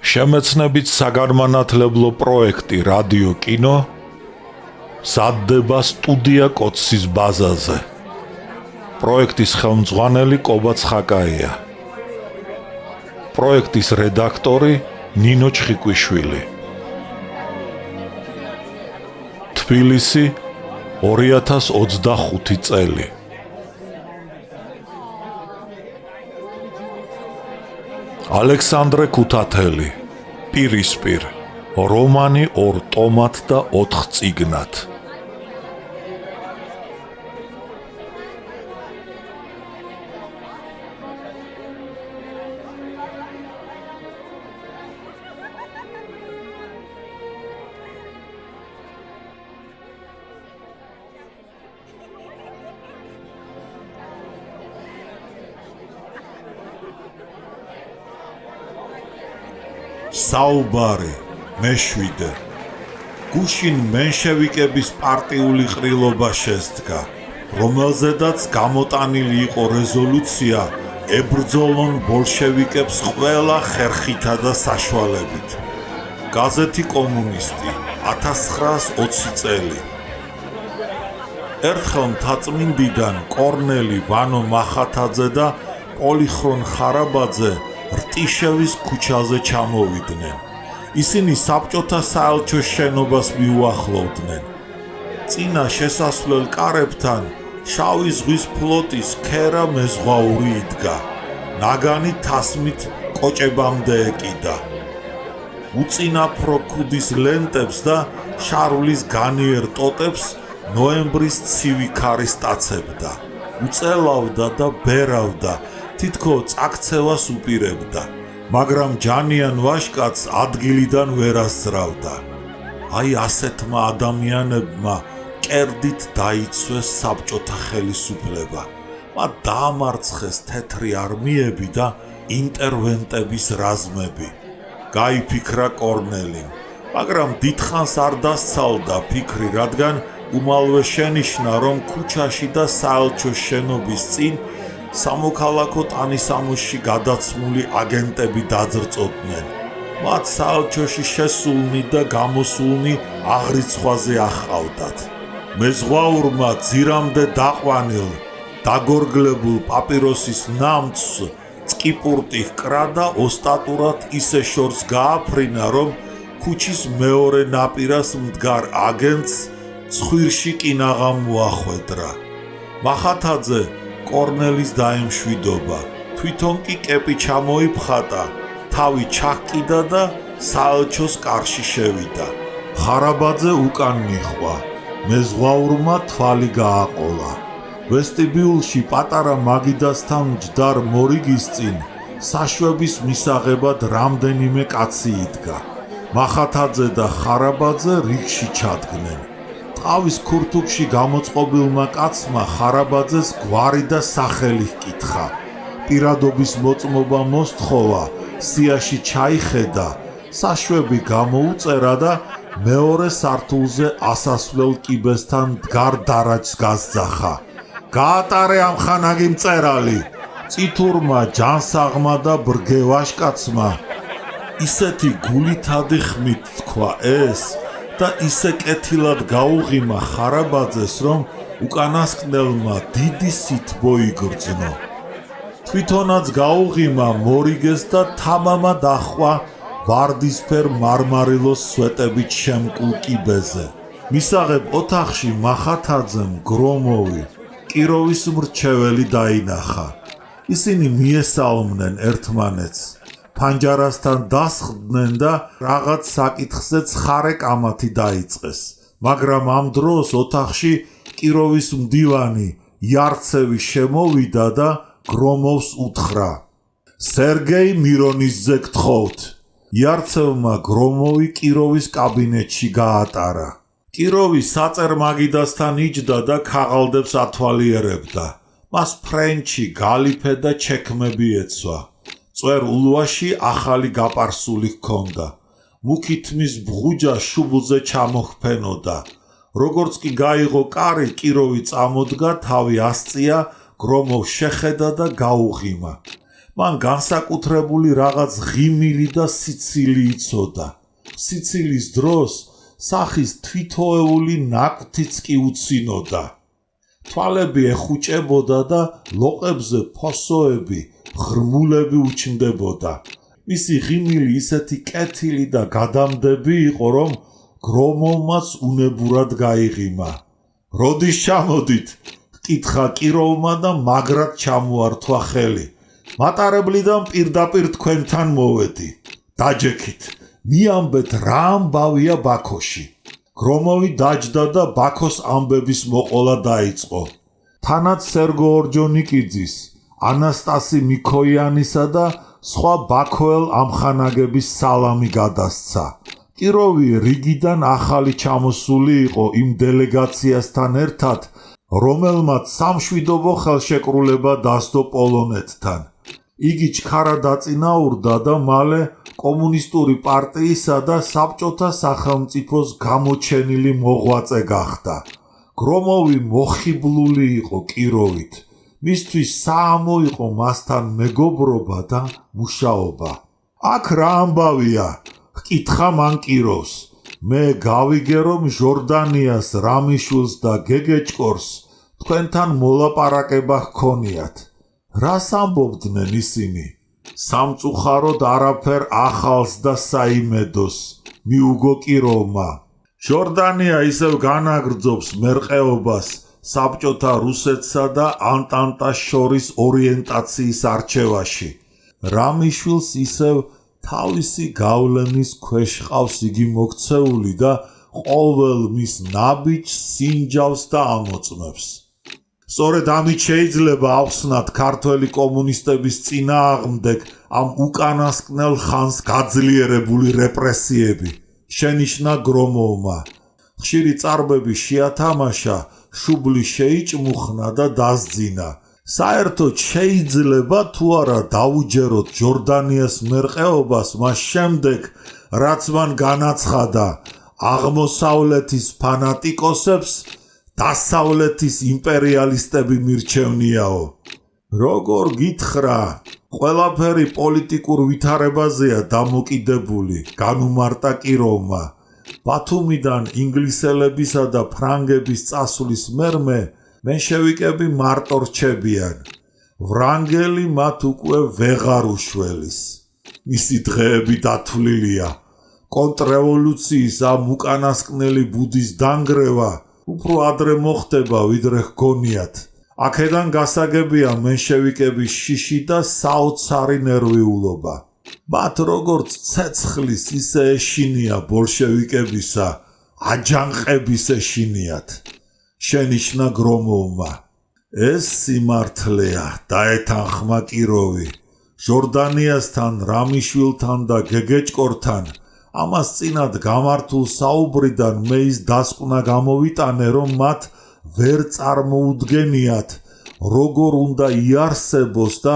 შემეცნებით საგანმანათლებლო პროექტი რადიო კინო სადდება სტუდია კოცის ბაზაზე. პროექტის ხელმძღვანელი კობა ცხაკაია. პროექტის რედაქტორი ნინო ჩხიკვიშვილი. თბილისი 2025 წელი. ალექსანდრე ქუთათელი, პირისპირ, რომანი 2 ტომად და 4 წიგნად. საუბარი მე-7. გუშინ მენშევიკების პარტიული ყრილობა შესდგა, რომელზედაც გამოტანილი იყო რეზოლუცია ებრძოლონ ბოლშევიკებს ყველა ხერხითა და საშუალებით. გაზეთი კომუნისტი 1920 წელი. ერთხელ მთაწმინდიდან კორნელი ვანო მახათაძე და პოლიხრონ ხარაბაძე რტიშევის ქუჩაზე ჩამოვიდნენ. ისინი საბჭოთა საელჩოს შენობას მიუახლოვდნენ. წინა შესასვლელ კარებთან შავი ზღვის ფლოტის ქერა მეზღვაური იდგა. ნაგანი თასმით კოჭებამდე ეკიდა. უწინაფრო ქუდის ლენტებს და შარვლის განიერ ტოტებს ნოემბრის ცივი ქარი სტაცებდა. უწელავდა და ბერავდა, თითქო წაქცევას უპირებდა, მაგრამ ჯანიან ვაშკაცს ადგილიდან ვერ ასძრავდა. აი ასეთმა ადამიანებმა კერდით დაიცვეს საბჭოთა ხელისუფლება, მათ დაამარცხეს თეთრი არმიები და ინტერვენტების რაზმები. გაიფიქრა კორნელიმ, მაგრამ დიდხანს არ დასცალდა ფიქრი, რადგან უმალვე შენიშნა, რომ ქუჩაში და საელჩოს შენობის წინ სამოქალაქო ტანისამოსში გადაცმული აგენტები დაძრწოდნენ. მათ საელჩოში შესულნი და გამოსულნი აღრიცხვაზე ახავდათ. მეზღვაურმა ძირამდე დაყვანილ, დაგორგლებულ პაპიროსის ნამცს წკიპურტი ჰკრა და ოსტატურად ისე შორს გააფრინა, რომ ქუჩის მეორე ნაპირას მდგარ აგენტს ცხვირში კინაღამ მოახვედრა. მახათაძე კორნელის დაემშვიდობა, თვითონ კი კეპი ჩამოიფხატა, თავი ჩაჰკიდა და საელჩოს კარში შევიდა. ხარაბაძე უკან მიხვა, მეზღვაურმა თვალი გააყოლა. ვესტიბიულში პატარა მაგიდასთან მჯდარ მორიგის წინ საშვების მისაღებად რამდენიმე კაცი იდგა. მახათაძე და ხარაბაძე რიგში ჩადგნენ. ტყავის ქურთუკში გამოწყობილმა კაცმა ხარაბაძეს გვარი და სახელი ჰკითხა. პირადობის მოწმობა მოსთხოვა, სიაში ჩაიხედა, საშვები გამოუწერა და მეორე სართულზე ასასვლელ კიბესთან მდგარ დარაჯს გასძახა. გაატარე ამხანაგი მწერალი. წითურმა ჯანსაღმა და ბრგე ვაშკაცმა ისეთი გულითადი ხმით თქვა ეს და ისე კეთილად გაუღიმა ხარაბაძეს, რომ უკანასკნელმა დიდი სითბო იგრძნო. თვითონაც გაუღიმა მორიგეს და თამამად ახვა ვარდისფერ მარმარილოს სვეტებით შემკულ კიბეზე. მისაღებ ოთახში მახათაძემ გრომოვი, კიროვის მრჩეველი დაინახა. ისინი მიესალმნენ ერთმანეთს, ფანჯარასთან დასხდნენ და რაღაც საკითხზე ცხარე კამათი დაიწყეს. მაგრამ ამ დროს ოთახში კიროვის მდივანი იარცევი შემოვიდა და გრომოვს უთხრა: სერგეი მირონისძე გთხოვთ. იარცევმა გრომოვი კიროვის კაბინეტში გაატარა. კიროვი საწერ მაგიდასთან იჯდა და ქაღალდებს ათვალიერებდა. მას ფრენჩი, გალიფე და ჩექმები ეცვა. წვერ ულვაში ახალი გაპარსული ჰქონდა. მუქი თმის ბღუჯა შუბლზე ჩამოჰფენოდა. როგორც კი გაიღო კარი, კიროვი წამოდგა, თავი ასწია, გრომოვ შეხედა და გაუღიმა. მან განსაკუთრებული რაღაც ღიმილი და სიცილი იცოდა. სიცილის დროს სახის თვითოეული ნაკვთიც კი უცინოდა. თვალები ეხუჭებოდა და ლოყებზე ფოსოები, ღრმულები უჩნდებოდა. მისი ღიმილი ისეთი კეთილი და გადამდები იყო, რომ გრომოვმაც უნებურად გაიღიმა. როდის ჩამოდით? კითხა კიროვმა და მაგრად ჩამოართვა ხელი. მატარებლიდან პირდაპირ თქვენთან მოვედი. დაჯექით, მიამბეთ რა ამბავია ბაქოში. გრომოვი დაჯდა და ბაქოს ამბების მოყოლა დაიწყო. თანაც სერგო ორჯონიკიძის, ანასტასი მიქოიანისა და სხვა ბაქოელ ამხანაგების სალამი გადასცა. კიროვი რიგიდან ახალი ჩამოსული იყო იმ დელეგაციასთან ერთად, რომელმაც სამშვიდობო ხელშეკრულება დასდო პოლონეთთან. იგი ჩქარა დაწინაურდა და მალე კომუნისტური პარტიისა და საბჭოთა სახელმწიფოს გამოჩენილი მოღვაწე გახდა. გრომოვი მოხიბლული იყო კიროვით. მისთვის საამო იყო მასთან მეგობრობა და მუშაობა. აქ რა ამბავია? ჰკითხა მან კიროვს. მე გავიგე, რომ ჟორდანიას რამიშვილს და გეგეჭკორს თქვენთან მოლაპარაკება ჰქონიათ. რას ამბობდნენ ისინი? სამწუხაროდ არაფერ ახალს და საიმედოს, მიუგო კიროვმა. ჟორდანია ისევ განაგრძობს მერყეობას საბჭოთა რუსეთსა და ანტანტას შორის ორიენტაციის არჩევაში. რამიშვილს ისევ თავისი გავლენის ქვეშ ყავს იგი მოქცეული და ყოველ მის ნაბიჯს სინჯავს და ამოწმებს. სწორედ ამით შეიძლება ახსნათ ქართველი კომუნისტების წინააღმდეგ ამ უკანასკნელ ხანს გაძლიერებული რეპრესიები, შენიშნა გრომოვმა. ხშირი წარბები შეათამაშა, შუბლი შეიჭმუხნა და დასძინა. საერთოდ შეიძლება თუ არა დაუჯეროთ ჟორდანიას მერყეობას მას შემდეგ, რაც მან განაცხადა აღმოსავლეთის ფანატიკოსებს დასავლეთის იმპერიალისტები მირჩევნიაო. როგორ გითხრა, ყველაფერი პოლიტიკურ ვითარებაზეა დამოკიდებული, განუმარტა კიროვმა. ბათუმიდან ინგლისელებისა და ფრანგების წასვლის მერმე მენშევიკები მარტო რჩებიან. ვრანგელი მათ უკვე ვეღარ უშველის. მისი დღეები დათვლილია. კონტრრევოლუციის ამ უკანასკნელი ბუდის დანგრევა უფრო ადრე მოხდება, ვიდრე ჰგონიათ. აქედან გასაგებია მენშევიკების შიში და საოცარი ნერვიულობა. მათ როგორც ცეცხლის ისე ეშინია ბოლშევიკებისა, აჯანყების ეშინიათ. შენიშნა გრომოვმა. ეს სიმართლეა, დაეთანხმა კიროვი. ჟორდანიასთან, რამიშვილთან და გეგეჭკორთან ამას წინათ გამართულ საუბრიდან მე ის დასკვნა გამოვიტანე, რომ მათ ვერ წარმოუდგენიათ, როგორ უნდა იარსებოს და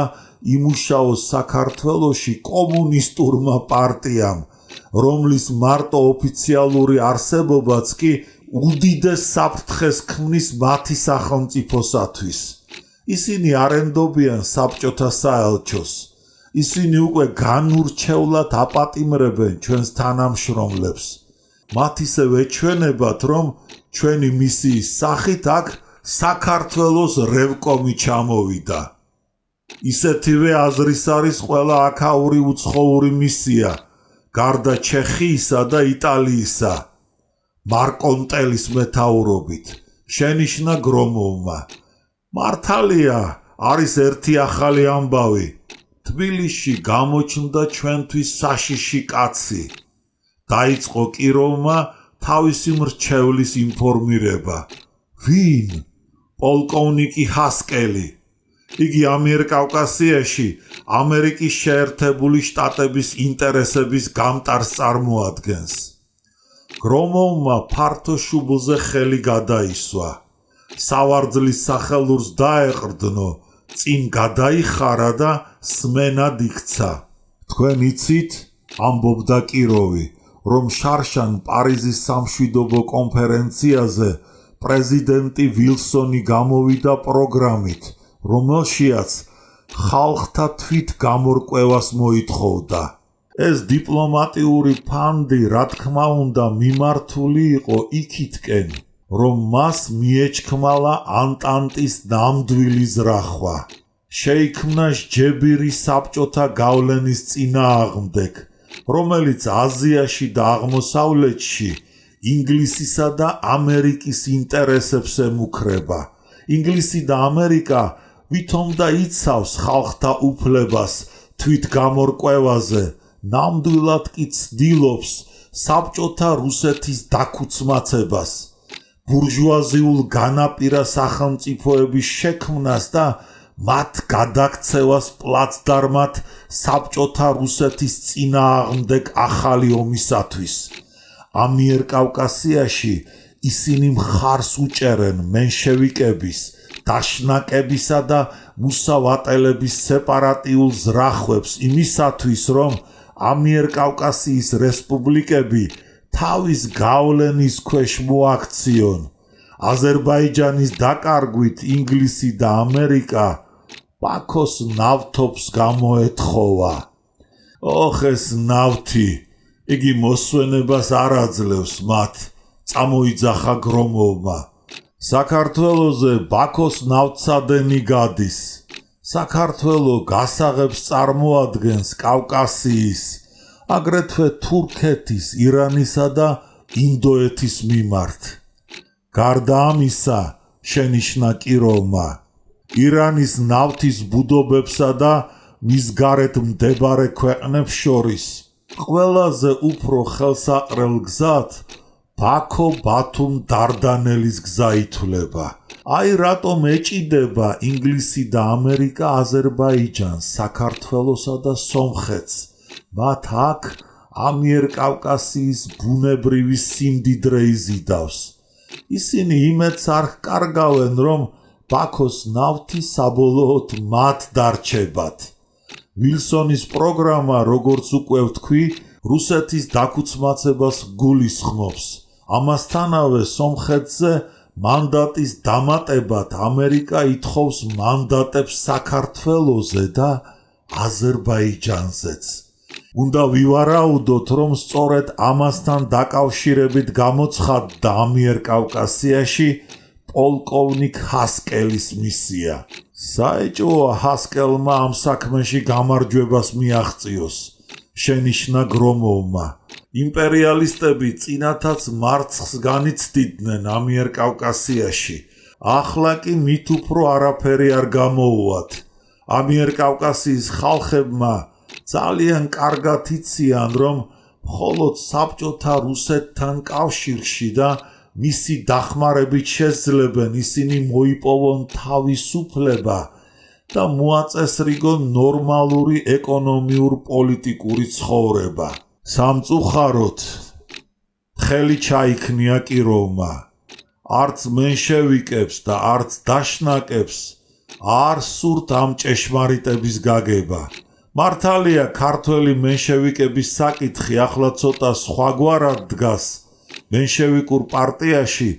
იმუშაოს საქართველოში კომუნისტურმა პარტიამ, რომლის მარტო ოფიციალური არსებობაც კი უდიდეს საფრთხეს ქმნის მათი სახელმწიფოსათვის. ისინი არ ენდობიან საბჭოთა საელჩოს. ისინი უკვე განურჩევლად აპატიმრებენ ჩვენს თანამშრომლებს. მათ ისევ ეჩვენებათ, რომ ჩვენი მისიის სახით აქ საქართველოს რევკომი ჩამოვიდა. ისეთივე აზრის არის ყველა აქაური უცხოური მისია, გარდა ჩეხიისა და იტალიისა. მარკონტელის მეთაურობით, შენიშნა გრომოვმა. მართალია, არის ერთი ახალი ამბავი. თბილისში გამოჩნდა ჩვენთვის საშიში კაცი. დაიწყო კიროვმა თავისი მრჩევლის ინფორმირება. ვინ? პოლკოვნიკი ჰასკელი. იგი ამიერკავკასიაში ამერიკის შეერთებული შტატების ინტერესების გამტარს წარმოადგენს. გრომოვმა ფართო შუბლზე ხელი გადაისვა. სავარძლის სახელურს დაეყრდნო, წინ გადაიხარა და სმენად იქცა. თქვენ იცით, ამბობდა კიროვი, რომ შარშან პარიზის სამშვიდობო კონფერენციაზე პრეზიდენტი ვილსონი გამოვიდა პროგრამით, რომელშიაც ხალხთა თვით გამორკვევას მოითხოვდა. ეს დიპლომატიური ფანდი, რა თქმა უნდა, მიმართული იყო იქითკენ, რომ მას მიეჩქმალა ანტანტის ნამდვილი ზრახვა. შეიქმნა ჯებირი საბჭოთა გავლენის წინააღმდეგ, რომელიც აზიაში და აღმოსავლეთში ინგლისისა და ამერიკის ინტერესებს ემუქრება. ინგლისი და ამერიკა ვითომ და იცავს ხალხთა უფლებას თვით გამორკვევაზე, ნამდვილად კი ცდილობს საბჭოთა რუსეთის დაქუცმაცებას, ბურჟუაზიულ განაპირა სახელმწიფოების შექმნას და მათ გადაქცევას პლაცდარმად საბჭოთა რუსეთის წინააღმდეგ ახალი ომისათვის. ამიერკავკასიაში ისინი მხარს უჭერენ მენშევიკების, დაშნაკებისა და მუსავატელების სეპარატიულ ზრახვებს იმისათვის, რომ ამიერკავკასიის რესპუბლიკები თავის გავლენის ქვეშ მოაქციონ. აზერბაიჯანის დაკარგვით ინგლისი და ამერიკა ბაქოს ნავთობს გამოეთხოვა. ოხ, ეს ნავთი, იგი მოსვენებას არ აძლევს მათ, წამოიძახა გრომოვმა. საქართველოზე ბაქოს ნავთსადენი გადის. საქართველო გასაღებს წარმოადგენს კავკასიის, აგრეთვე თურქეთის, ირანისა და ინდოეთის მიმართ. გარდა ამისა, შენიშნა კიროვმა, ირანის ნავთის ბუდობებსა და მის გარეთ მდებარე ქვეყნებს შორის ყველაზე უფრო ხელსაყრელ გზად ბაქო-ბათუმ-დარდანელის გზა ითვლება. აი რატომ ეჭიდება ინგლისი და ამერიკა აზერბაიჯანს, საქართველოსა და სომხეთს. მათ აქ ამიერკავკასიის ბუნებრივი სიმდიდრე იზიდავს. ისინი იმედს არ კარგავენ, რომ ბაქოს ნავთი საბოლოოდ მათ დარჩებათ. ვილსონის პროგრამა, როგორც უკვე ვთქვი, რუსეთის დაქუცმაცებას გულისხმობს. ამასთანავე სომხეთზე მანდატის დამატებად ამერიკა ითხოვს მანდატებს საქართველოზე და აზერბაიჯანზეც. უნდა ვივარაუდოთ, რომ სწორედ ამასთან დაკავშირებით გამოცხადდა ამიერკავკასიაში პოლკოვნიკ ჰასკელის მისია. საეჭვოა ჰასკელმა ამ საქმეში გამარჯვებას მიაღწიოს, შენიშნა გრომოვმა. იმპერიალისტები წინათაც მარცხს განიცდიდნენ ამიერკავკასიაში, ახლა კი მით უფრო არაფერი არ გამოუვათ. ამიერკავკასიის ხალხებმა ძალიან კარგად იციან, რომ მხოლოდ საბჭოთა რუსეთთან კავშირში და მისი დახმარებით შესძლებენ ისინი მოიპოვონ თავისუფლება და მოაწესრიგონ ნორმალური ეკონომიურ-პოლიტიკური ცხოვრება. სამწუხაროდ, ხელი ჩაიქნია კიროვმა. არც მენშევიკებს და არც დაშნაკებს არ სურთ ამ ჭეშმარიტების გაგება. მართალია, ქართველი მენშევიკების საკითხი ახლა ცოტა სხვაგვარად დგას. მენშევიკურ პარტიაში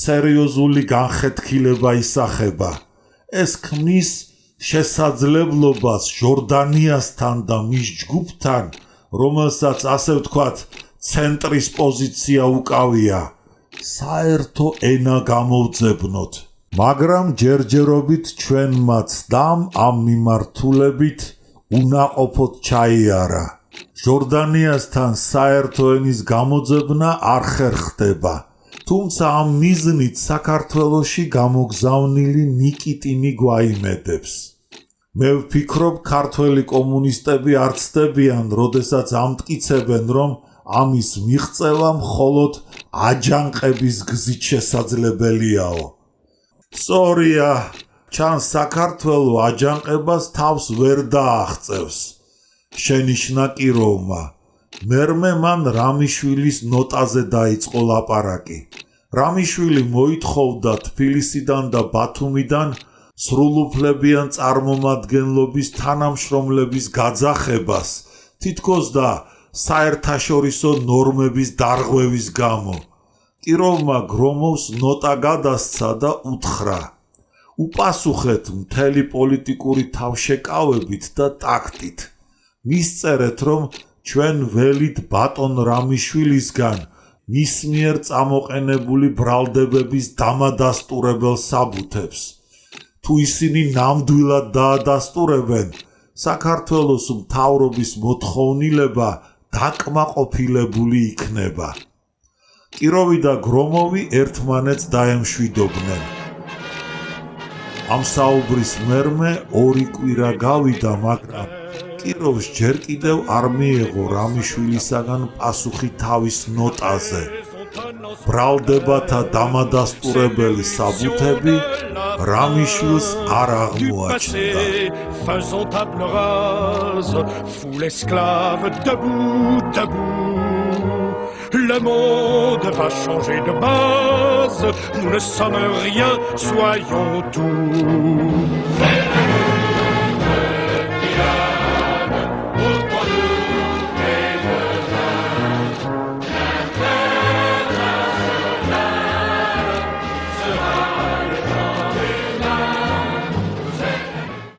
სერიოზული განხეთქილება ისახება. ეს ქმნის შესაძლებლობას ჟორდანიასთან და მის ჯგუფთან, რომელსაც ასე ვთქვათ, ცენტრის პოზიცია უკავია, საერთო ენა გამოვძებნოთ. მაგრამ ჯერჯერობით ჩვენ მაცდამ ამ მიმართულებით უნაყოფოდ ჩაიარა. ჟორდანიასთან საერთო ენის გამოძებნა არ ხერხდება, თუმცა ამ მიზნით საქართველოში გამოგზავნილი ნიკიტინი გვაიმედებს. მე ვფიქრობ, ქართველი კომუნისტები არ ცდებიან, როდესაც ამტკიცებენ, რომ ამის მიღწევა მხოლოდ აჯანყების გზით შესაძლებელიაო. სწორია, ჩანს საქართველო აჯანყებას თავს ვერ დააღწევს, შენიშნა კიროვმა. მერმე მან რამიშვილის ნოტაზე დაიწყო ლაპარაკი. რამიშვილი მოითხოვდა თბილისიდან და ბათუმიდან სრულუფლებიან წარმომადგენლობის თანამშრომლების გაძახებას, თითქოს და საერთაშორისო ნორმების დარღვევის გამო. კიროვმა გრომოვს ნოტა გადასცა და უთხრა: უპასუხეთ მთელი პოლიტიკური თავშეკავებით და ტაქტით. მისწერეთ, რომ ჩვენ ველით ბატონ რამიშვილისგან მის მიერ წამოყენებული ბრალდებების დამადასტურებელ საბუთებს. თუ ისინი ნამდვილად დაადასტურებენ, საქართველოს მთავრობის მოთხოვნილება დაკმაყოფილებული იქნება. კიროვი და გრომოვი ერთმანეთს დაემშვიდობდნენ. ამ საუბრის მერმე 2 კვირა გავიდა, მაგრამ კიროვს ჯერ კიდევ არ მიეღო რამიშვილისაგან პასუხი თავის ნოტაზე. ბრალდებათა დამადასტურებელი საბუთები რამიშვილს არ აღმოაჩნდა. Faisons table rase, foule esclave debout, debout. Le monde va changer de base, nous ne sommes rien, soyons tout.